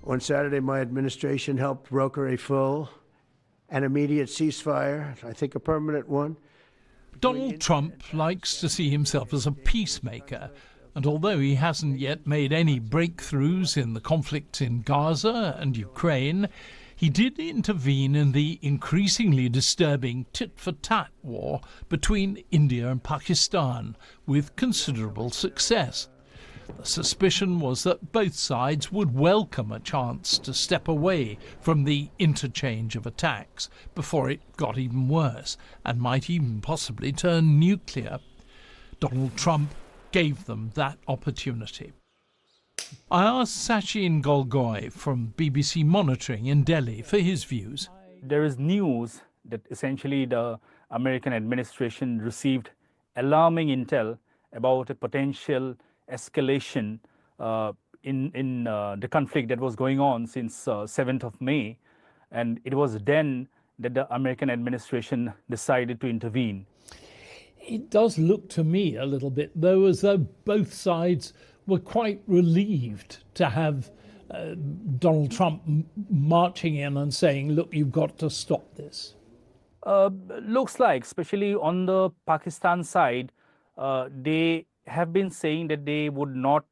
On Saturday, my administration helped broker a full and immediate ceasefire, I think a permanent one. Donald Trump likes to see himself as a peacemaker, and although he hasn't yet made any breakthroughs in the conflicts in Gaza and Ukraine, he did intervene in the increasingly disturbing tit-for-tat war between India and Pakistan with considerable success. The suspicion was that both sides would welcome a chance to step away from the interchange of attacks before it got even worse and might even possibly turn nuclear. Donald Trump gave them that opportunity. I asked Sachin Gogoi from BBC Monitoring in Delhi for his views. There is news that essentially the American administration received alarming intel about a potential escalation in the conflict that was going on since 7th of May. And it was then that the American administration decided to intervene. It does look to me a little bit, though, as though both sides were quite relieved to have Donald Trump marching in and saying, look, you've got to stop this. Looks like, especially on the Pakistan side, they have been saying that they would not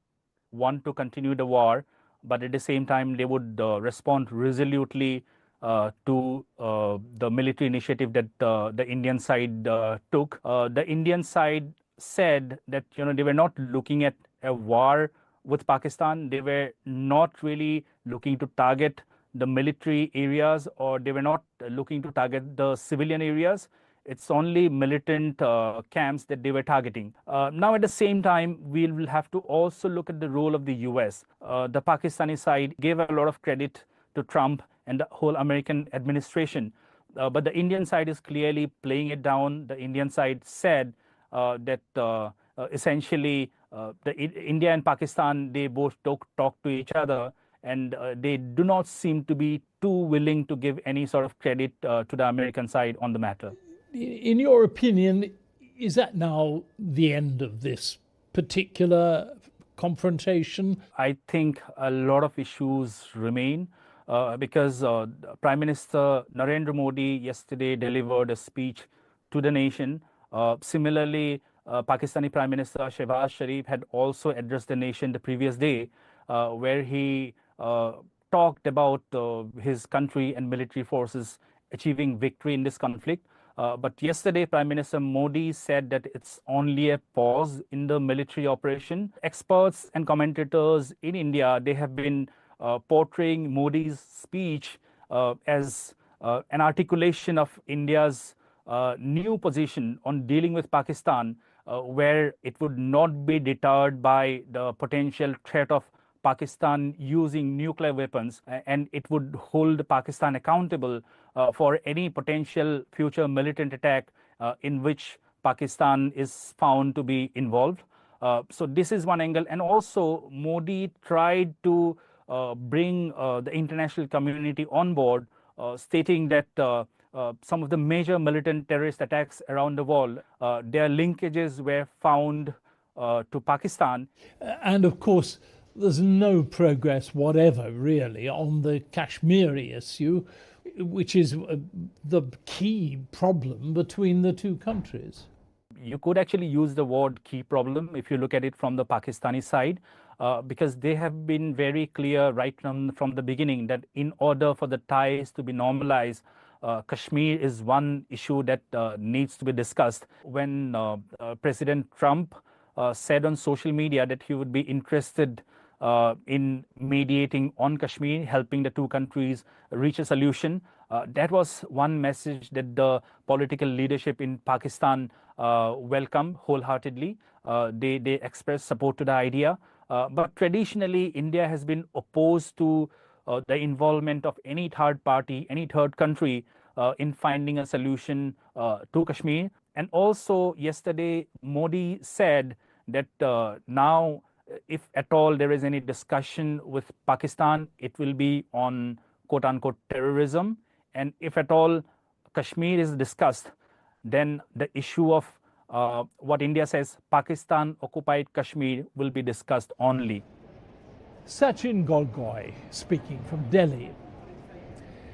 want to continue the war, but at the same time, they would respond resolutely to the military initiative that the Indian side took. The Indian side said that they were not looking at a war with Pakistan. They were not really looking to target the military areas, or they were not looking to target the civilian areas. It's only militant camps that they were targeting. Now, at the same time, we will have to also look at the role of the US. The Pakistani side gave a lot of credit to Trump and the whole American administration. But the Indian side is clearly playing it down. The Indian side said that essentially India and Pakistan, they both talk to each other, and they do not seem to be too willing to give any sort of credit to the American side on the matter. In your opinion, is that now the end of this particular confrontation? I think a lot of issues remain because Prime Minister Narendra Modi yesterday delivered a speech to the nation. Similarly, Pakistani Prime Minister Shehbaz Sharif had also addressed the nation the previous day, where he talked about his country and military forces achieving victory in this conflict. But yesterday, Prime Minister Modi said that it's only a pause in the military operation. Experts and commentators in India, they have been portraying Modi's speech as an articulation of India's new position on dealing with Pakistan, where it would not be deterred by the potential threat of Pakistan using nuclear weapons, and it would hold Pakistan accountable for any potential future militant attack in which Pakistan is found to be involved. So this is one angle. And also, Modi tried to bring the international community on board, stating that some of the major militant terrorist attacks around the world, their linkages were found to Pakistan. And of course, there's no progress whatever, really, on the Kashmiri issue, which is the key problem between the two countries. You could actually use the word key problem if you look at it from the Pakistani side, because they have been very clear right from the beginning that in order for the ties to be normalized, Kashmir is one issue that needs to be discussed. When President Trump said on social media that he would be interested in mediating on Kashmir, helping the two countries reach a solution, that was one message that the political leadership in Pakistan welcomed wholeheartedly. They expressed support to the idea. But traditionally, India has been opposed to the involvement of any third party, any third country in finding a solution to Kashmir. And also yesterday, Modi said that now, if at all there is any discussion with Pakistan, it will be on quote-unquote terrorism. And if at all Kashmir is discussed, then the issue of what India says, Pakistan-occupied Kashmir, will be discussed only. Sachin Gogoi speaking from Delhi.